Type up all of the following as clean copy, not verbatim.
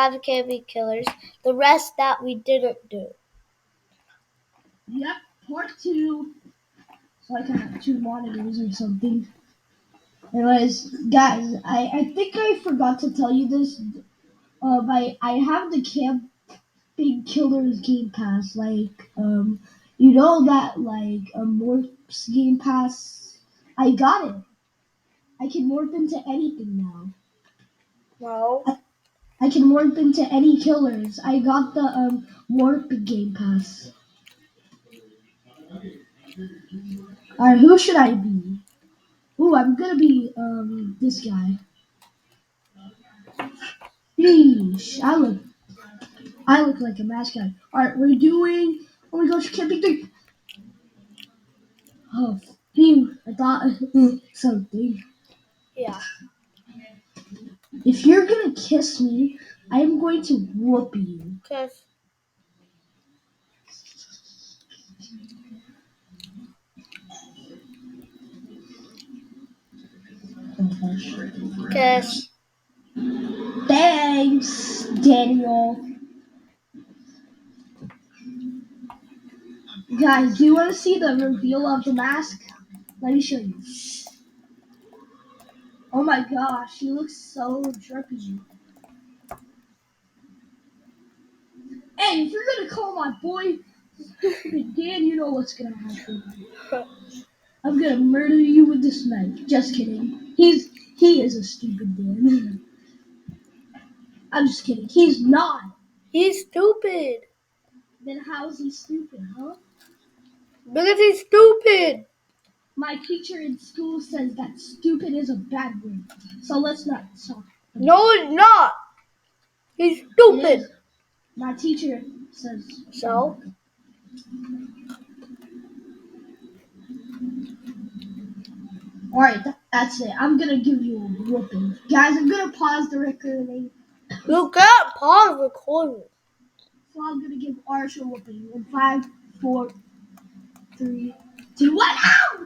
5 KB killers. The rest that we didn't do. Yep, part 2. So I can have 2 monitors or something. Anyways, guys, I think I forgot to tell you this. I have the Camping Killers Game Pass. You know that Morphs Game Pass. I got it. I can morph into anything now. No. I can morph into any killers. I got the Morph Game Pass. Alright, who should I be? Ooh, I'm gonna be this guy. Sheesh, I look like a mascot. Alright, we're doing oh my gosh, camping thing. Oh phew, I thought something. Yeah. If you're gonna kiss me, I am going to whoop you. Cause Cause Thanks, Daniel. Guys, do you want to see the reveal of the mask? Let me show you. Oh my gosh, he looks so drippy. Hey, if you're gonna call my boy Stupid Dan, you know what's gonna happen. I'm gonna murder you with this knife. Just kidding. He is a stupid Dan. I'm just kidding. He's not. he's stupid. Then how is he stupid, huh? Because he's stupid. My teacher in school says that stupid is a bad word. So let's not talk. No, it's not. He's It stupid. is. My teacher says So? Alright, that's it. I'm gonna give you a whooping. Guys, I'm gonna pause the recording. You can't pause recording. So I'm gonna give Arsh a whooping. In 5, 4, 3, 2, 1. Ow!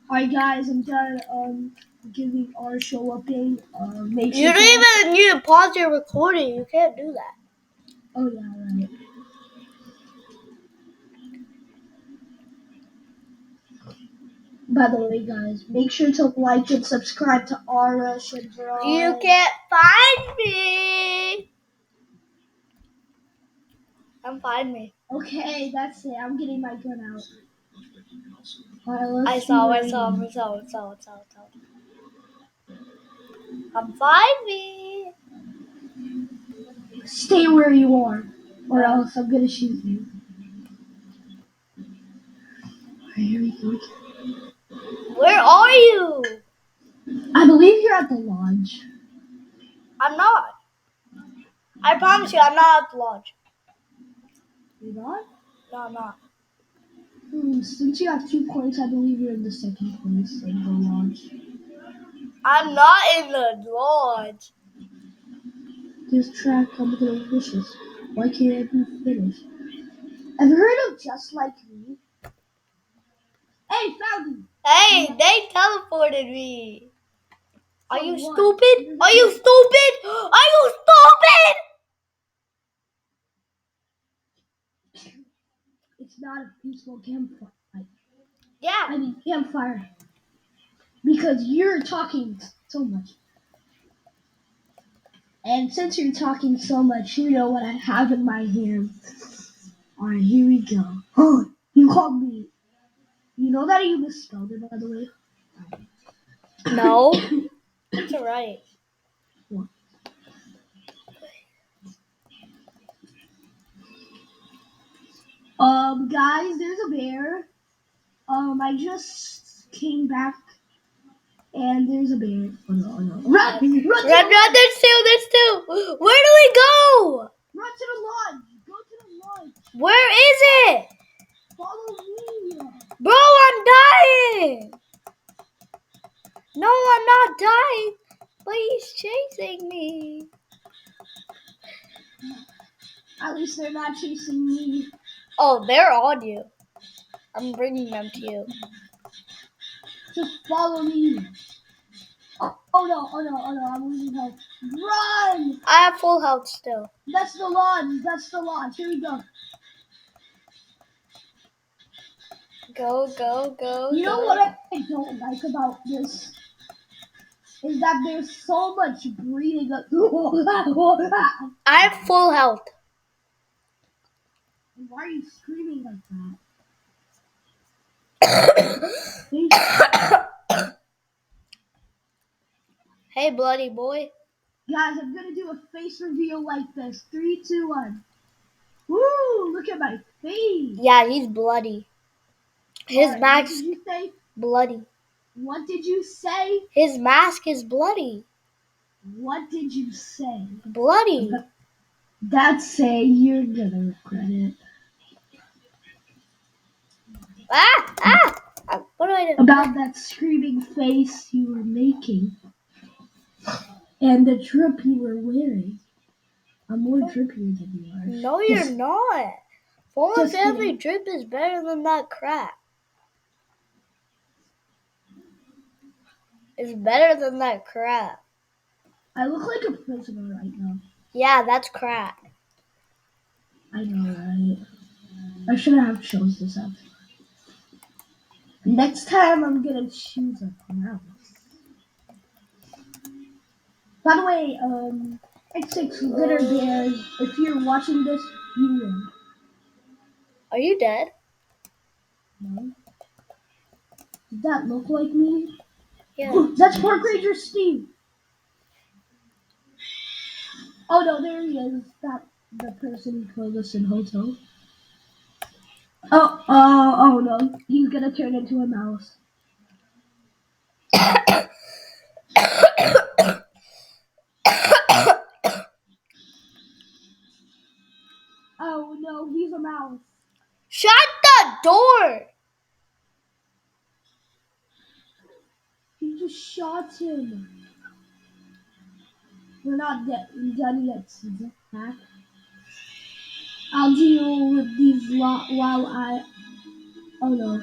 Alright guys, I'm done giving Arsh a whooping. Make sure You don't even need to pause your recording. You can't do that. Oh yeah, right. By the way, guys, make sure to like and subscribe to Arash and Veron. You can't find me. Come find me. Okay, that's it. I'm getting my gun out. Alright, let's I see saw. where he is. Come find me. Stay where you are, or else I'm gonna shoot you. Alright, here we go. Where are you? I believe you're at the lodge. I'm not. I promise you, I'm not at the lodge. You're not? No, I'm not. Since you have 2 points, I believe you're in the second place of the lodge. I'm not in the lodge. This track comes with the wishes. Why can't I be finished? Have you heard of Just Like Me? Hey, found you! Hey, they teleported me. Are you what? stupid? Are you stupid? Are you stupid? It's not a peaceful campfire. Yeah. I mean, campfire. Because you're talking so much. And since you're talking so much, you know what I have in my hand. Alright, here we go. Oh, you called me. You know that you misspelled it, by the way? No. It's alright. What? Guys, there's a bear. I just came back and there's a bear. Oh no. Run! Run, there's two. Where do we go? Run to the lodge! Go to the lodge! Where is it? Follow me! Bro, I'm dying. No, I'm not dying. But he's chasing me. At least they're not chasing me. Oh, they're on you. I'm bringing them to you. Just follow me. Oh no, I'm losing health. Run! I have full health still. That's the launch. That's the launch. Here we go. Go, go, go, You know go. what I don't like about this? Is that there's so much breathing. I have full health. Why are you screaming like that? Hey, bloody boy. Guys, I'm gonna do a face reveal like this. 3, 2, 1. Woo! Look at my face. Yeah, he's bloody. His Alright, mask what did you say? bloody. What did you say? His mask is bloody. What did you say? Bloody. That's say you're gonna regret it. What do I do? About that screaming face you were making and the drip you were wearing. I'm more drippier than you are. No, you're not. Almost just every kidding. drip is better than that crap. It's better than that crap. I look like a prisoner right now. Yeah, that's crap. I know, right? I shouldn't have chose this up. Next time I'm gonna choose a mouse. By the way, X6 Glitter Bears, if you're watching this, you win. Are you dead? No? Did that look like me? Yeah. That's Park Ranger Steve. Oh no, there he is. That the person who killed us in Hotel. Oh no, he's gonna turn into a mouse. Oh no, he's a mouse. Shut the door! He just shot him. We're not done yet, Caesar. Huh? I'll deal with these while I. Oh no.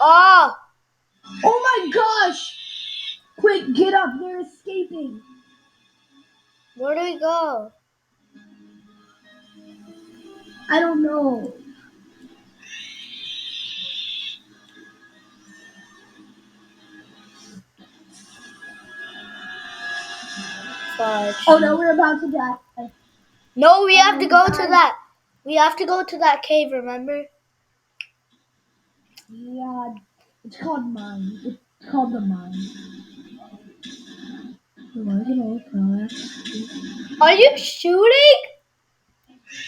Oh! Oh my gosh! Quick, get up! They're escaping. Where do we go? I don't know. Fudge. Oh no, we're about to die. No, we have to go to die. that. We have to go to that cave, remember? Yeah, it's called mine. It's called the mine. Are you shooting?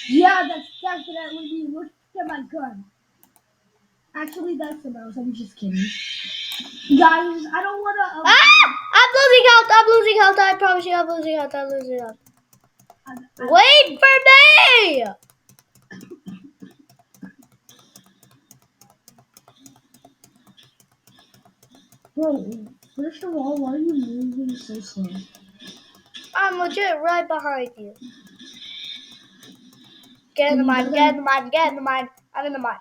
Yeah, that's definitely me. Look at my gun. Actually, that's the mouse. I'm just kidding. Guys, I don't wanna. I'm losing health. I'm losing health. I promise you, I'm losing health. I'm losing health. Wait for me! Bro, first of all, why are you moving so slow? I'm legit right behind you. Get in the mine. Get in the mine. Get in the mine. I'm in the mine.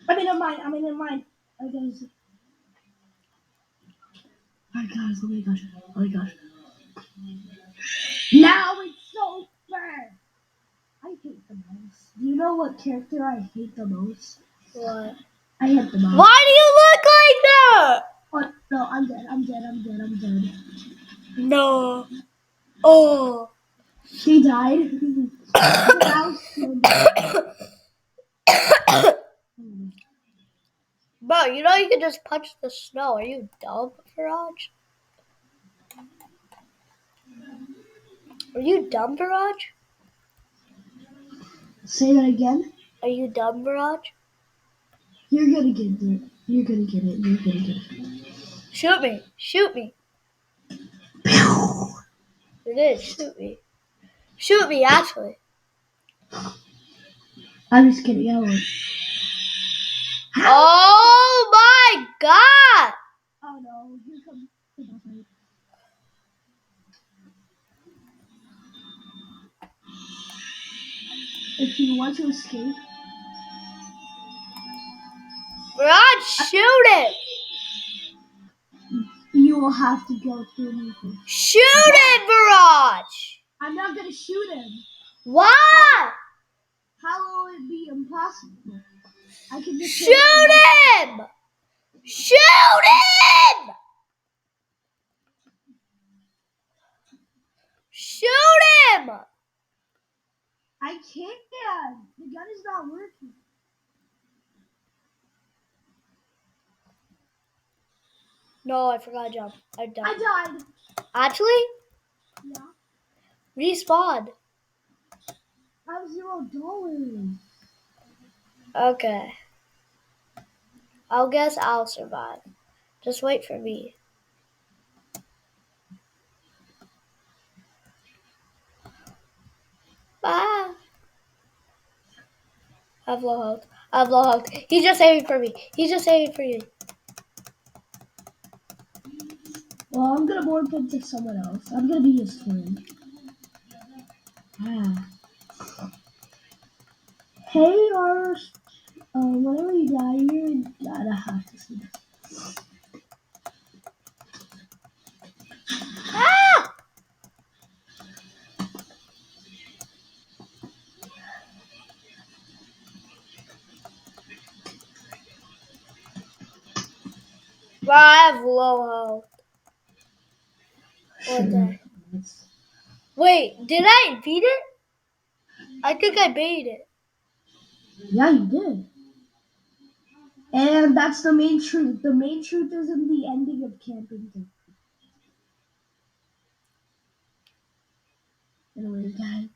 I'm in a mine. I'm in a mine. Oh guys. Alright guys, oh my gosh. Oh my gosh. Now it's so fair. I hate the most. Do you know what character I hate the most? What? I hate the most. Why do you look like that? Oh no, I'm dead. I'm dead. I'm dead. I'm dead. No. Oh. She died. Bro, you know you can just punch the snow. Are you dumb, Faraj? Are you dumb, Faraj? Say that again. Are you dumb, Faraj? You're gonna get it. You're gonna get it. You're gonna get it. Shoot me. Shoot me. It is. Shoot me. Shoot me, actually. I'm just kidding. I won't. Oh my god! Oh no, here comes the boss fight. if you want to escape. Mirage, shoot it! You will have to go through me first. Shoot it, Mirage! I'm not gonna shoot him. Why? How will it be impossible? I can just Shoot him! Shoot him! Shoot him! I can't. The gun is not working. No, I forgot to jump. I died. I died. Actually? Yeah. Respawn. I have $0. Okay. I'll guess I'll survive. Just wait for me. Bye. I have low health. I have low health. He's just aiming for me. He's just aiming for you. Well, I'm gonna morph into someone else. I'm gonna be his friend. Ah. Hey, Ars. Whenever you die, you're gotta have to see this. Ah! Bro, I have low health. What the? Wait, did I beat it? I think I beat it. Yeah, you did. And that's the main truth. The main truth is in the ending of Camping. Anyway, guys.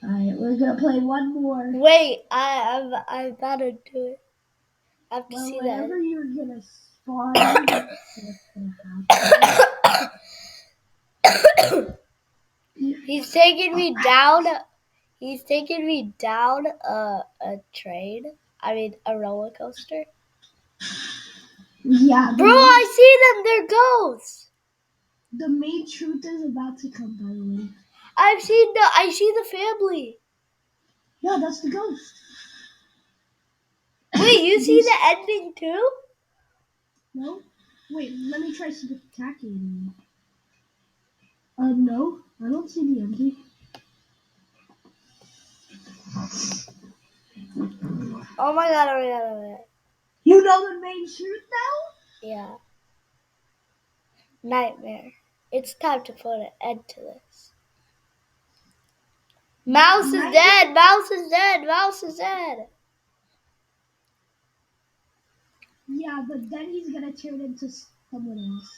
Alright, we're gonna play one more. Wait, I'm about to do it. I have to Well, see whenever that. you're gonna spawn, that's what's gonna happen. He's taking me down. He's taking me down a train. I mean, a roller coaster. Yeah, Bro, I see them. They're ghosts. the main truth is about to come, by the way. I see the family. Yeah, that's the ghost. Wait, you see the ending too? No? Wait, let me try spectacular. No, I don't see the ending. Oh my god, oh my god, oh my god. You know the main truth now? Yeah. Nightmare. It's time to put an end to this. Mouse is dead. Mouse is dead. Mouse is dead. Yeah, but then he's gonna turn into someone else.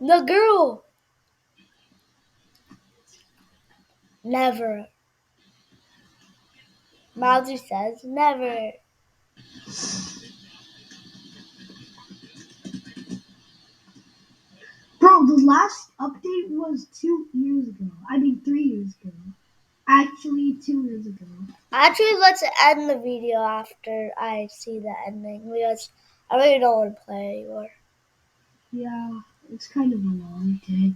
The girl. Never. Mousy says never. Bro, the last update was 2 years ago. I mean, 3 years ago. Actually, 2 years ago. Actually, let's end the video after I see the ending because I really don't want to play anymore. Yeah, it's kind of a long day.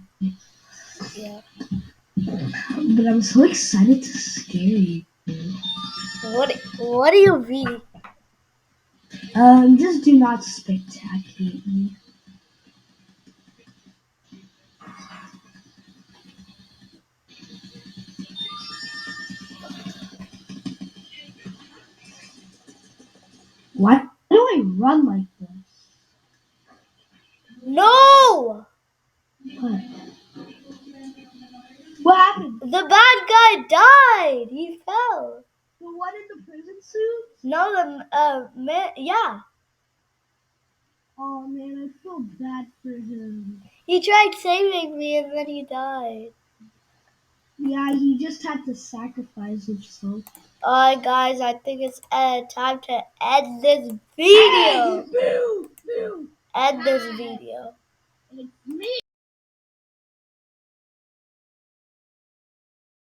Yeah. But I'm so excited to scare you. What are you reading? Just do not spectaculate me. Why do I run like this? No! What? What happened? The bad guy died. He fell. The one in the prison suit? No, man, yeah. Oh man, I feel bad for him. He tried saving me and then he died. Yeah, he just had to sacrifice himself. Alright guys, I think it's time to end this video. Hey, boo, boo. End this video.